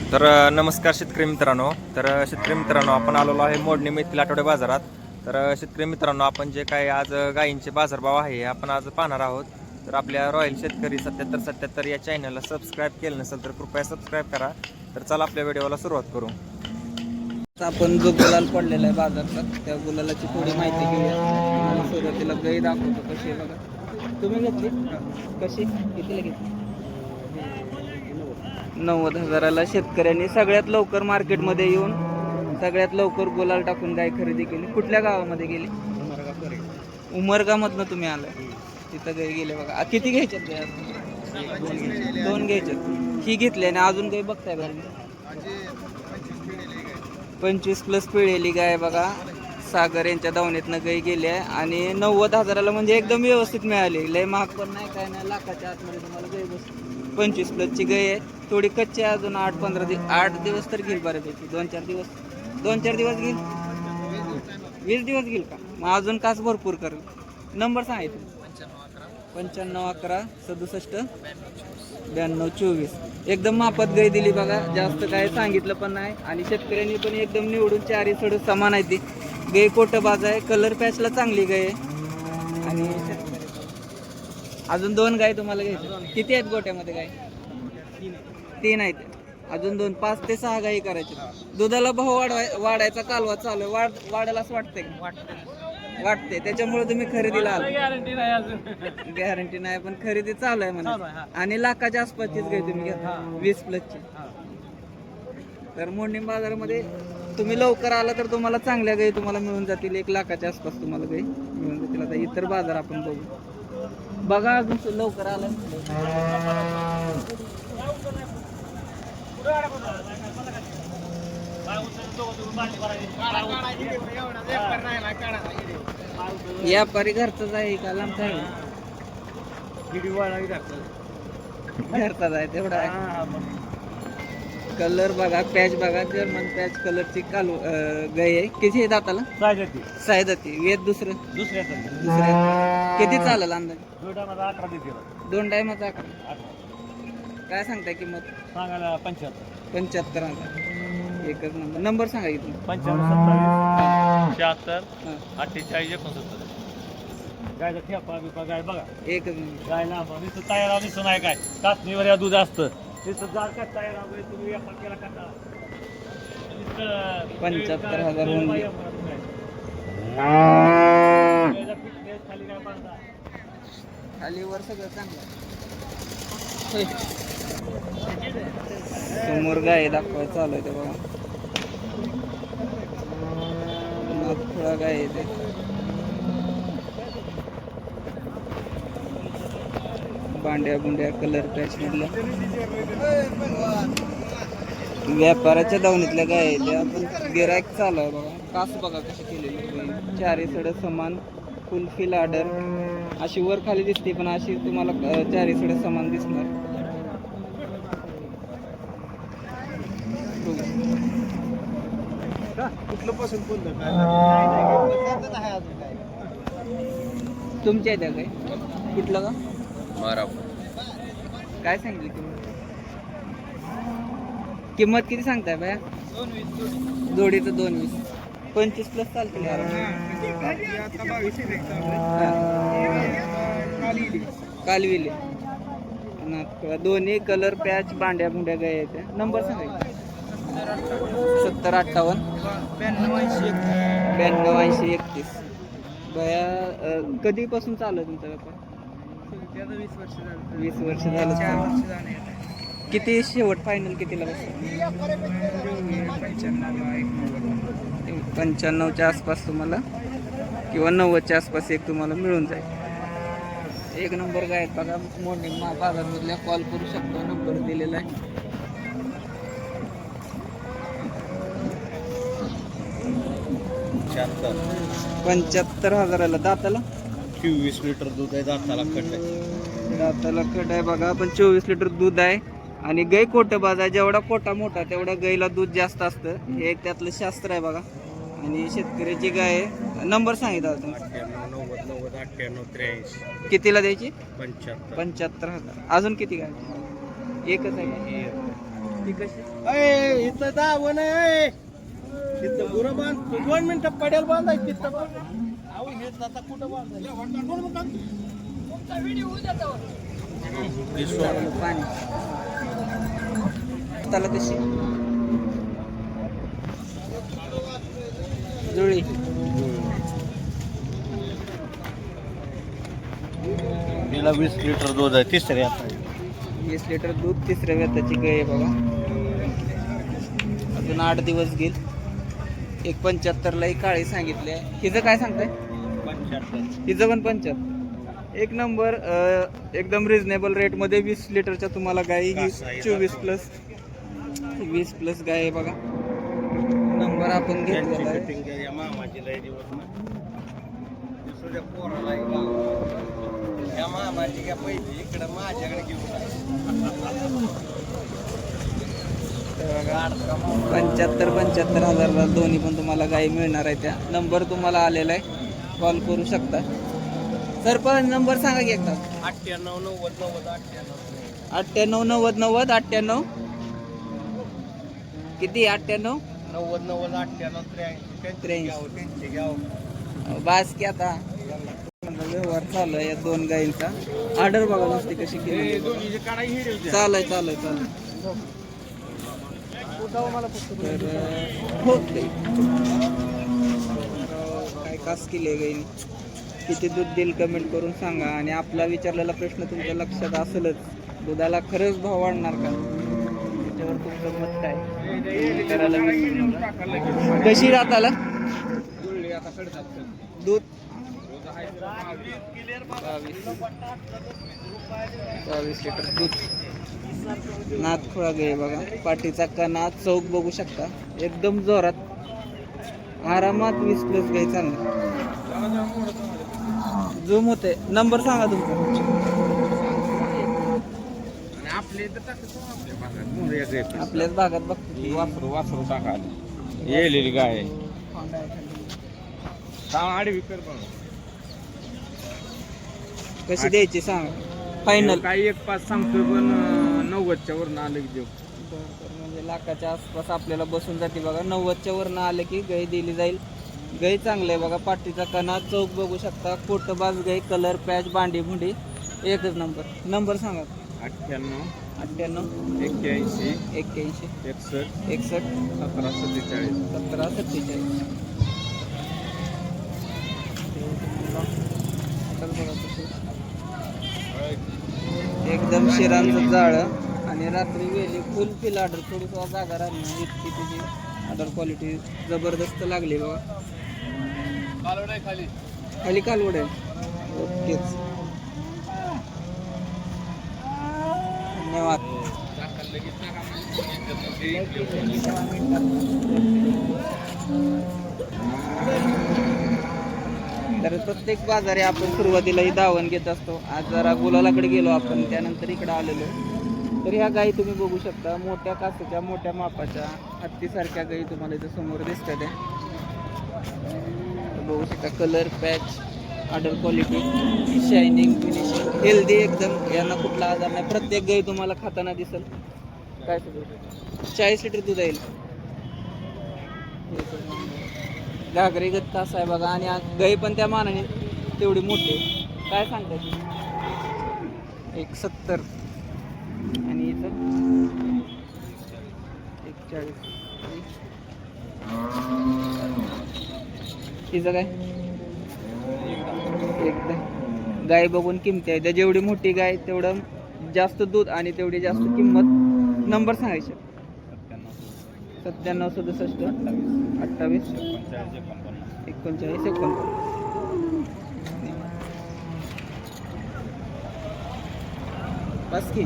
नमस्कार शेतकरी मित्रांनो. शेतकरी मित्रांनो, आपण आलेलो आहे मोडणी मेथील आठवडे बाजारात. शेतकरी मित्रांनो, आपण जे काही आज गायींचे बाजारभाव आहे आपण आज पाहणार आहोत. तर आपल्या रॉयल शेतकरी 7777 या चॅनलला सबस्क्राईब केलं नसेल तर कृपया सबस्क्राईब करा. तर चला आपल्या व्हिडिओला सुरुवात करू. आपण जो गुलाल पडलेला आहे बाजारचा, त्या गुलालाची थोडी माहिती घेऊया. सुरुवातीला गाई दाखवतो कशी आहे बघा. तुम्ही घेतली कशी, कितीला घेतली? 90,000ला शेतकऱ्यांनी सगळ्यात लवकर मार्केटमध्ये येऊन सगळ्यात लवकर गुलाल टाकून गाय खरेदी केली. कुठल्या गावामध्ये गेली? उमरगामधनं तुम्ही आलाय, तिथं गाय गेले बघा. किती घ्यायच्यात गाय? दोन घ्यायच्यात. ही घेतली आणि अजून काही बघताय बघा. 25+ पिळेली गाय बघा. सागर यांच्या दावणीतनं गाय गेली आहे आणि 90,000ला म्हणजे एकदम व्यवस्थित मिळाली. लय महाग पण नाही, काय नाही, लाखाच्या आतमध्ये तुम्हाला गाय बसते. 25+ची गाय आहे. थोडी कच्ची आहे, अजून 8 दिवस तर घेईल बऱ्यापैकी. 2-4 दिवस घेईल. 20 दिवस घेईल का? मग अजून कास भरपूर करेल. नंबर सांगायचं 9511 67 92 24. एकदम मापात गाय दिली बघा. जास्त काय सांगितलं पण नाही आणि शेतकऱ्यांनी पण एकदम निवडून चारी सड समान आहे. ती गाय कोटबाज आहे. कलर पॅचला चांगली गाय आहे. आणि अजून 2 गाय तुम्हाला घ्यायच्या. किती आहेत गोट्यामध्ये गाय? 3 आहेत. अजून 2, 5 ते 6 गायी करायच्या. दुधाला भाव वाढायचा कालवा चालू आहे. वाढायला असं वाटते त्याच्यामुळे तुम्ही खरेदीला आला. गॅरंटी नाही पण खरेदी चालू आहे म्हणा. आणि लाखाच्या आसपासचीच गाय तुम्ही घ्या, 20+ची. तर मोडणी बाजारामध्ये तुम्ही लवकर आला तर तुम्हाला चांगल्या गायी तुम्हाला मिळून जातील. 1 लाखाच्या आसपास तुम्हाला गायी मिळून जातील. आता इतर बाजार आपण बघू. बघा अजून लवकर आला. व्यापारी घरचाच आहे का लांबचा आहे? घरचाच आहे तेवढा आहे. कलर बघा, पॅच बघा, जर्मन पॅच कलरची गाय आहे. किती आहे दाताला? सायदाती. वेद दुसऱ्या किती चालेल अंदाज? 2 टायमाचा 11. काय सांगताय किंमत? सांगायला 75. एकच नंबर सांगा की तुम्ही. 95 76 48 69. गायचा ठेपा बिपा गाय बघा. एकच नंबर. गाय लांब नुसतं तयार दिसून नाही काय चाचणीवर या दूध असतं. नुसतं जाड काय तयार तुम्ही व्यापार केला का? 75,000 होऊन गेले. खाली वर सगळं चांगलं. समोर गाय दाखवायचं चालू आहे ते बघा. थोडा गाय येते. बांड्या बुंड्या कलर पॅच मधल्या व्यापाराच्या दावणीतल्या गाय आहेत. आपण गिरायक चालू आहे बघा. कास बघा कशी केलेली. चारी सड समान, फुलफिल आर्डर अशी वर खाली दिसते पण अशी तुम्हाला चारी सड समान दिसणार. तुमच्या इथे काय कुठलं का माराव काय सांगितली किंमत किती सांगताय बाया? जोडीचं 220. 25+ चालतील. कालविले दोन्ही कलर पॅच बांड्या बुंड्या गाय आहेत. नंबर सांगायचा 70 58 92 80 31. बया कधीपासून चालू आहे तुमचा व्यापार? 20 वर्ष झालं. किती शेवट फायनल कितीला बसतं? 95च्या आसपास तुम्हाला किंवा 90च्या आसपास एक तुम्हाला मिळून जाईल. एक नंबर गाय आहेत बघा. मोडणी बाजारमधल्या कॉल करू शकतो, नंबर दिलेला आहे. 75,000ला. दाताला 24 लिटर दूध आहे. दाताला कट आहे. दाताला कट आहे बघा. पण 24 लिटर दूध आहे आणि गाय कोटबाज आहे. जेवढा कोटा मोठा तेवढा गाईला दूध जास्त असतं. हे एक त्यातलं शास्त्र आहे बघा. आणि शेतकऱ्याची गाय आहे. नंबर सांगितला तुम्ही? 98 90 90 98 83. कितीला द्यायची? 75. 75,000. अजून किती गाय? एकच आहे. ती कशी इथं दावण आहे इथं गुरं बांध 2 मिनिटं पडेल बांधाय तिथं अहो हे आता कुठं बांधायला पाणी त्याला कशी जुळी तिला 20 लिटर दूध आहे तिसऱ्या 20 लिटर दूध तिसऱ्या व्यताची गाय आहे बघा. अजून 8 दिवस घेईल. 1.75 ला काळी सांगितले. हिचं काय सांगताय? 75 हिचं पण 75. एक नंबर एकदम रिझनेबल रेटमध्ये 20 लिटरच्या तुम्हाला गाई 20+ गाय आहे बघा. नंबर आपण घेतलेला आहे. मामाची लय दिवस ना दुसऱ्या पोराला या मामाची काय पैसे इकडं माझ्याकडे घेऊन 75,000ला दोन्ही पण तुम्हाला गाई मिळणार आहे. त्या नंबर तुम्हाला आलेला आहे, कॉल करू शकता. सर पण नंबर सांगा की एकदा. 98 90 90 98 90 90 98 किती 98 90 90 98 83 त्यांचे घ्यावं बास की आता व्यवहार चालू आहे या 2 गाईंचा. ऑर्डर बघा नुसती कशी केली. चालय तर काय कास केली आहे गाईने, किती दूध देईल कमेंट करून सांगा. आणि आपला विचारलेला प्रश्न तुमच्या लक्षात असेलच, दुधाला खरंच भाव वाढणार का, त्याच्यावर तुमचं मत काय विचारायला विसरू नका. कशी राहताला दूध 22 लिटर दूध. नाद खोळा गे बघा, पाठीचा कणा चौक बघू शकता, एकदम जोरात आरामात 20+ गाई चांगली झूम होते. नंबर सांगा तुमचा. आपल्याच भागात बघतो वासरू टाका येलेली गाय कशी द्यायची सांगा. फायनल काही 1.5 सांगतोय पण 90च्या वरनं आलं की देऊ. म्हणजे लाखाच्या आसपास आपल्याला बसून जाते बघा. 90च्या वरनं आलं की गाई दिली जाईल. गाई चांगलं आहे बघा, पाठीचा कणा चौक बघू शकता, कोटबाज गाई, कलर पॅच बांडी भुंडी एकच नंबर. नंबर सांगा. 98 98 81 81 61 61 17 47 17 47. एकदम शिरांचं जाळं आणि रात्री वेली फुल फिल ऑर्डर, थोडीस जागा राहिली नाही इतकी तिची ऑर्डर क्वालिटी जबरदस्त लागली बघा. खाली कालवड आहे. ओकेच, धन्यवाद. तर प्रत्येक बाजारी आपण सुरुवातीलाही दावण घेत असतो. आज जरा गुलालाकडे गेलो आपण, त्यानंतर इकडे आलेलो. तर ह्या गायी तुम्ही बघू शकता, मोठ्या कासेच्या, मोठ्या मापाच्या हत्तीसारख्या गायी तुम्हाला इथं समोर दिसतात. बघू शकता colour patch, order quality, shining, finishing, healthy एकदम, यांना कुठला आजार नाही. प्रत्येक गाई तुम्हाला खाताना दिसेल. काय 40 लिटर दूध येईल. घागरी गत तास आहे बघा. आणि गाई पण त्या मानाने तेवढी मोठी. काय सांगताय? 170 आणि इथं 41. तिचं काय एकदा गाय बघून किमती आहे. त्या जेवढी मोठी गाय तेवढं जास्त दूध आणि तेवढी जास्त किंमत. नंबर सांगायचे. 97 67 28 39 बस की